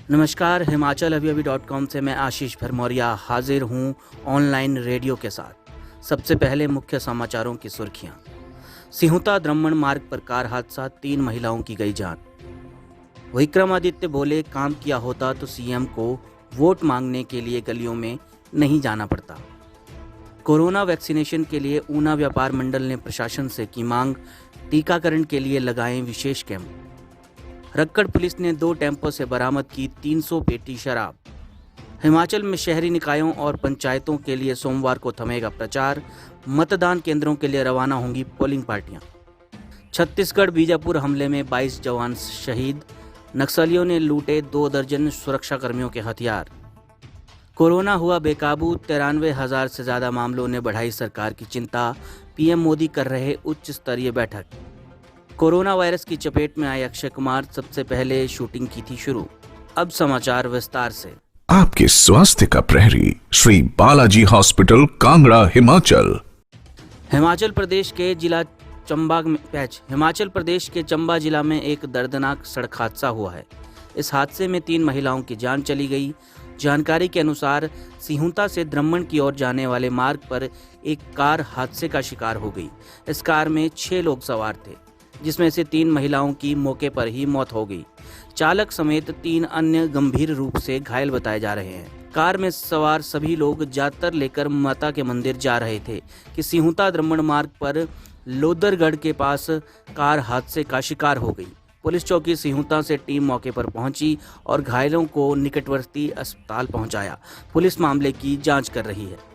नमस्कार, हिमाचल अभी.com से मैं आशीष भरमौरिया हाजिर हूँ ऑनलाइन रेडियो के साथ। सबसे पहले मुख्य समाचारों की सुर्खियाँ। सिहुता द्रम्मण मार्ग पर कार हादसा, 3 महिलाओं की गई जान। विक्रमादित्य बोले, काम किया होता तो सीएम को वोट मांगने के लिए गलियों में नहीं जाना पड़ता। कोरोना वैक्सीनेशन के लिए ऊना व्यापार मंडल ने प्रशासन से की मांग, टीकाकरण के लिए लगाएं विशेष कैंप। रक्कड़ पुलिस ने 2 टेम्पो से बरामद की 300 पेटी शराब। हिमाचल में शहरी निकायों और पंचायतों के लिए सोमवार को थमेगा प्रचार। मतदान केंद्रों के लिए रवाना होंगी पोलिंग पार्टियां। छत्तीसगढ़ बीजापुर हमले में 22 जवान शहीद। नक्सलियों ने लूटे 2 दर्जन सुरक्षाकर्मियों के हथियार। कोरोना हुआ बेकाबू, 93,000 से ज़्यादा मामलों ने बढ़ाई सरकार की चिंता। पीएम मोदी कर रहे उच्च स्तरीय बैठक। कोरोना वायरस की चपेट में आए अक्षय कुमार, सबसे पहले शूटिंग की थी शुरू। अब समाचार विस्तार से। आपके स्वास्थ्य का प्रहरी श्री बालाजी हॉस्पिटल, कांगड़ा, हिमाचल प्रदेश के चंबा जिला में एक दर्दनाक सड़क हादसा हुआ है। इस हादसे में 3 महिलाओं की जान चली गई। जानकारी के अनुसार सिहुता से द्रम्मण की ओर जाने वाले मार्ग पर एक कार हादसे का शिकार हो गई। इस कार में 6 लोग सवार थे, जिसमें से 3 महिलाओं की मौके पर ही मौत हो गई। चालक समेत 3 अन्य गंभीर रूप से घायल बताए जा रहे हैं। कार में सवार सभी लोग जातर लेकर माता के मंदिर जा रहे थे कि सिहुता द्रम्मण मार्ग पर लोदरगढ़ के पास कार हादसे का शिकार हो गई। पुलिस चौकी सिहुता से टीम मौके पर पहुंची और घायलों को निकटवर्ती अस्पताल पहुंचाया। पुलिस मामले की जांच कर रही है।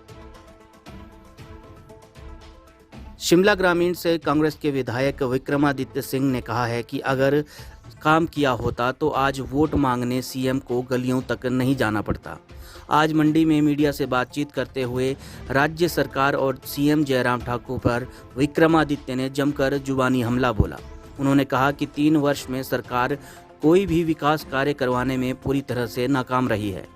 शिमला ग्रामीण से कांग्रेस के विधायक विक्रमादित्य सिंह ने कहा है कि अगर काम किया होता तो आज वोट मांगने सीएम को गलियों तक नहीं जाना पड़ता। आज मंडी में मीडिया से बातचीत करते हुए राज्य सरकार और सीएम जयराम ठाकुर पर विक्रमादित्य ने जमकर जुबानी हमला बोला। उन्होंने कहा कि 3 वर्ष में सरकार कोई भी विकास कार्य करवाने में पूरी तरह से नाकाम रही है।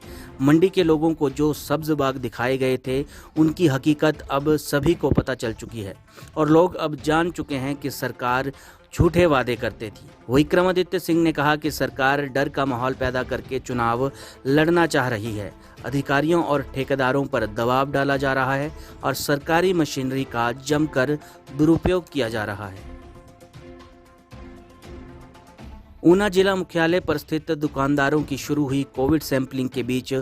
मंडी के लोगों को जो सब्ज बाग दिखाए गए थे, उनकी हकीकत अब सभी को पता चल चुकी है और लोग अब जान चुके हैं कि सरकार झूठे वादे करते थी। विक्रमादित्य सिंह ने कहा कि सरकार डर का माहौल पैदा करके चुनाव लड़ना चाह रही है। अधिकारियों और ठेकेदारों पर दबाव डाला जा रहा है और सरकारी मशीनरी का जमकर दुरुपयोग किया जा रहा है। ऊना जिला मुख्यालय पर स्थित दुकानदारों की शुरू हुई कोविड सैंपलिंग के बीच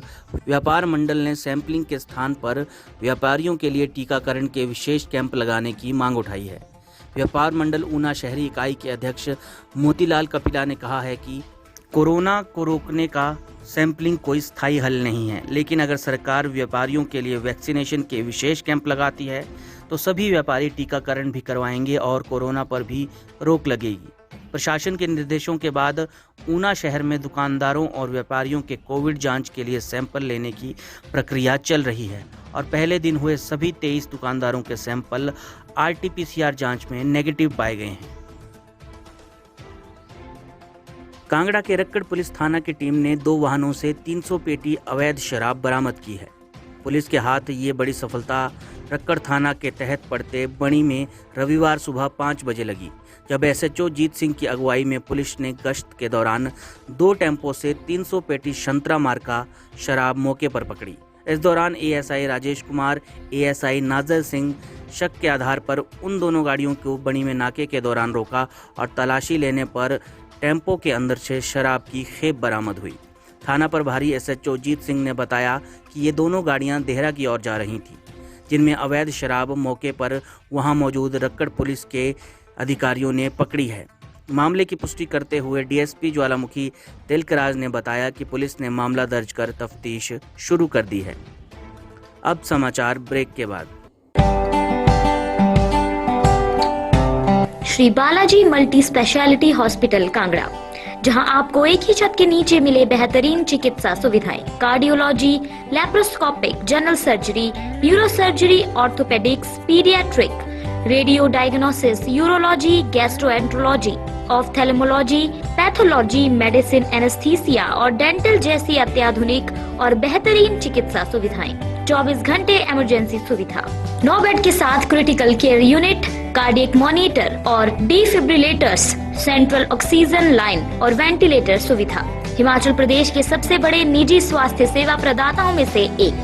व्यापार मंडल ने सैंपलिंग के स्थान पर व्यापारियों के लिए टीकाकरण के विशेष कैंप लगाने की मांग उठाई है। व्यापार मंडल ऊना शहरी इकाई के अध्यक्ष मोतीलाल कपिला ने कहा है कि कोरोना को रोकने का सैंपलिंग कोई स्थायी हल नहीं है, लेकिन अगर सरकार व्यापारियों के लिए वैक्सीनेशन के विशेष कैंप लगाती है तो सभी व्यापारी टीकाकरण भी करवाएंगे और कोरोना पर भी रोक लगेगी। प्रशासन के निर्देशों के बाद ऊना शहर में दुकानदारों और व्यापारियों के कोविड जांच के लिए सैंपल लेने की प्रक्रिया चल रही है और पहले दिन हुए सभी 23 दुकानदारों के सैंपल आरटीपीसीआर जांच में नेगेटिव पाए गए हैं। कांगड़ा के रक्कड़ पुलिस थाना की टीम ने 2 वाहनों से 300 पेटी अवैध शराब बरामद की है। पुलिस के हाथ ये बड़ी सफलता रक्कड़ थाना के तहत पड़ते बणी में रविवार सुबह 5 बजे लगी, जब एसएचओ जीत सिंह की अगुवाई में पुलिस ने गश्त के दौरान 2 टेम्पो से 300 पेटी संतरा मार्का शराब मौके पर पकड़ी। इस दौरान एएसआई राजेश कुमार, एएसआई नाजर सिंह शक के आधार पर उन दोनों गाड़ियों को बणी में नाके के दौरान रोका और तलाशी लेने पर टेम्पो के अंदर से शराब की खेप बरामद हुई। थाना प्रभारी एसएचओ जीत सिंह ने बताया कि ये दोनों गाड़ियां देहरा की ओर जा रही थीं, जिनमें अवैध शराब मौके पर वहां मौजूद रक्कड़ पुलिस के अधिकारियों ने पकड़ी है। मामले की पुष्टि करते हुए डीएसपी ज्वालामुखी तिलकराज ने बताया कि पुलिस ने मामला दर्ज कर तफ्तीश शुरू कर दी है। अब समाचार ब्रेक के बाद। Shri Balaji multi speciality hospital Kangra, जहां आपको एक ही छत के नीचे मिले बेहतरीन चिकित्सा सुविधाएं, cardiology, laparoscopic, general surgery, neuro surgery, orthopaedics, paediatric, radio diagnosis, urology, gastroenterology, ophthalmology, pathology, medicine, anaesthesia और डेंटल जैसी अत्याधुनिक और बेहतरीन चिकित्सा सुविधाएं, 24 घंटे इमरजेंसी सुविधा, 9 बेड के साथ critical care unit, cardiac monitor और डिफिब्रिलेटर्स, सेंट्रल ऑक्सीजन लाइन और वेंटिलेटर सुविधा, हिमाचल प्रदेश के सबसे बड़े निजी स्वास्थ्य सेवा प्रदाताओं में से एक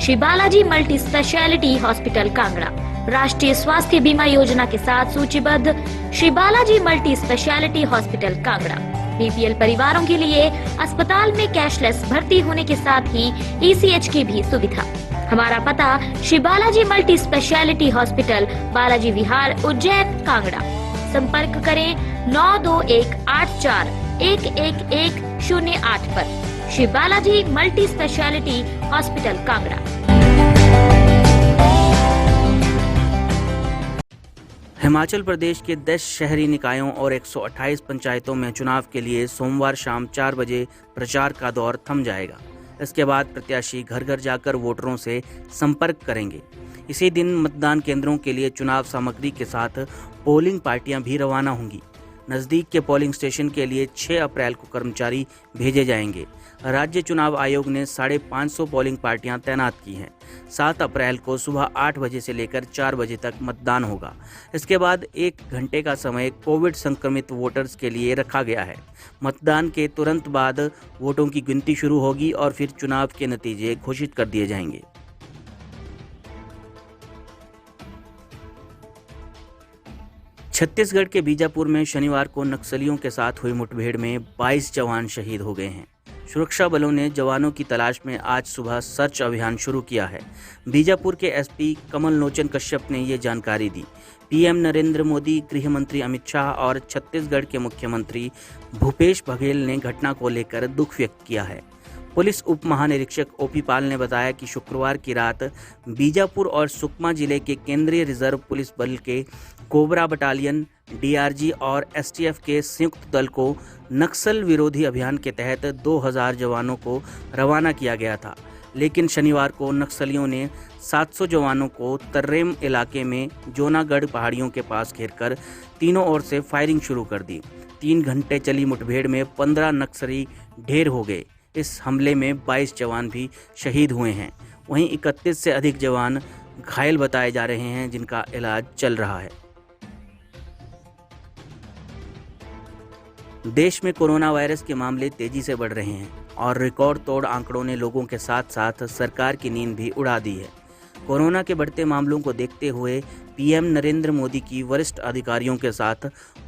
Shri Balaji multi speciality hospital Kangra राष्ट्रीय स्वास्थ्य बीमा योजना के साथ सूचीबद्ध Shri Balaji multi speciality hospital Kangra BPL परिवारों के लिए अस्पताल में कैशलेस भर्ती होने के साथ ही ईसीएच की भी सुविधा। हमारा पता Shri Balaji multi speciality hospital, Balaji Vihar, Ujjain, Kangra. संपर्क करें 9218411108 पर। Shri Balaji multi speciality hospital Kangra. Himachal Pradesh के 10 शहरी निकायों और 128 पंचायतों में चुनाव के लिए सोमवार शाम 4 बजे प्रचार का दौर थम जाएगा। इसके बाद प्रत्याशी घर घर जाकर वोटरों से संपर्क करेंगे। इसी दिन मतदान केंद्रों के लिए चुनाव सामग्री के साथ पोलिंग पार्टियां भी रवाना होंगी। नज़दीक के पोलिंग स्टेशन के लिए 6 अप्रैल को कर्मचारी भेजे जाएंगे। राज्य चुनाव आयोग ने 550 पोलिंग पार्टियां तैनात की हैं। 7 अप्रैल को सुबह 8 बजे से लेकर 4 बजे तक मतदान होगा। इसके बाद 1 घंटे का समय कोविड संक्रमित वोटर्स के लिए रखा गया है। मतदान के तुरंत बाद वोटों की गिनती शुरू होगी और फिर चुनाव के नतीजे घोषित कर दिए जाएंगे। छत्तीसगढ़ के बीजापुर में शनिवार को नक्सलियों के साथ हुई मुठभेड़ में 22 जवान शहीद हो गए हैं। सुरक्षा बलों ने जवानों की तलाश में आज सुबह सर्च अभियान शुरू किया है। बीजापुर के एसपी कमल लोचन कश्यप ने ये जानकारी दी। पीएम नरेंद्र मोदी, गृह मंत्री अमित शाह और छत्तीसगढ़ के मुख्यमंत्री भूपेश बघेल ने घटना को लेकर दुख व्यक्त किया है। पुलिस उप महानिरीक्षक ओपी पाल ने बताया कि शुक्रवार की रात बीजापुर और सुकमा जिले के केंद्रीय रिजर्व पुलिस बल के कोबरा बटालियन, डीआरजी और एसटीएफ के संयुक्त दल को नक्सल विरोधी अभियान के तहत 2000 जवानों को रवाना किया गया था। लेकिन शनिवार को नक्सलियों ने 700 जवानों को तर्रेम इलाके में जोनागढ़ पहाड़ियों के पास घेरकर तीनों ओर से फायरिंग शुरू कर दी। 3 घंटे चली मुठभेड़ में 15 नक्सली ढेर हो गए। इस हमले में 22 जवान भी शहीद हुए हैं। वहीं 31 से अधिक जवान घायल बताए जा रहे हैं, जिनका इलाज चल रहा है। देश में कोरोना वायरस के मामले तेजी से बढ़ रहे हैं और रिकॉर्ड तोड़ आंकड़ों ने लोगों के साथ साथ सरकार की नींद भी उड़ा दी है। कोरोना के बढ़ते मामलों को देखते हुए पीएम नरेंद्र मोदी की वरिष्ठ अधिकारियों के साथ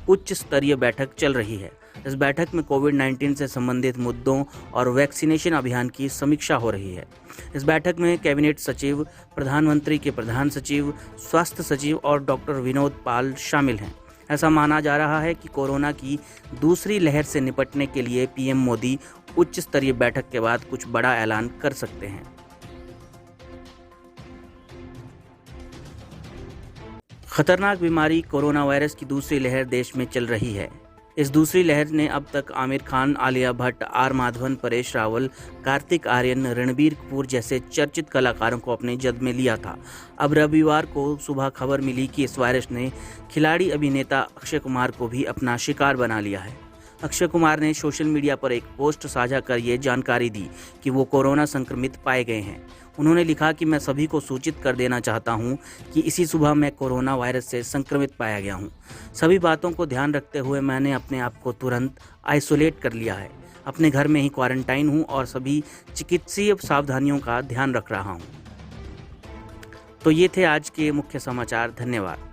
उच्च स्तरीय बैठक चल रही है। इस बैठक में कोविड-19 से संबंधित मुद्दों और वैक्सीनेशन अभियान की समीक्षा हो रही है। इस बैठक में कैबिनेट सचिव, प्रधानमंत्री के प्रधान सचिव, स्वास्थ्य सचिव और डॉक्टर विनोद पाल शामिल हैं। ऐसा माना जा रहा है कि कोरोना की दूसरी लहर से निपटने के लिए पीएम मोदी उच्च स्तरीय बैठक के बाद कुछ बड़ा ऐलान कर सकते हैं। खतरनाक बीमारी कोरोना वायरस की दूसरी लहर देश में चल रही है। इस दूसरी लहर ने अब तक आमिर खान, आलिया भट्ट, आर माधवन, परेश रावल, कार्तिक आर्यन, रणबीर कपूर जैसे चर्चित कलाकारों को अपने जद में लिया था। अब रविवार को सुबह खबर मिली कि इस वायरस ने खिलाड़ी अभिनेता अक्षय कुमार को भी अपना शिकार बना लिया है। अक्षय कुमार ने सोशल मीडिया पर एक पोस्ट साझा कर ये जानकारी दी कि वो कोरोना संक्रमित पाए गए हैं। उन्होंने लिखा कि मैं सभी को सूचित कर देना चाहता हूं कि इसी सुबह मैं कोरोना वायरस से संक्रमित पाया गया हूं। सभी बातों को ध्यान रखते हुए मैंने अपने आप को तुरंत आइसोलेट कर लिया है। अपने घर में ही क्वारंटाइन हूं और सभी चिकित्सीय सावधानियों का ध्यान रख रहा हूं। तो ये थे आज के मुख्य समाचार। धन्यवाद।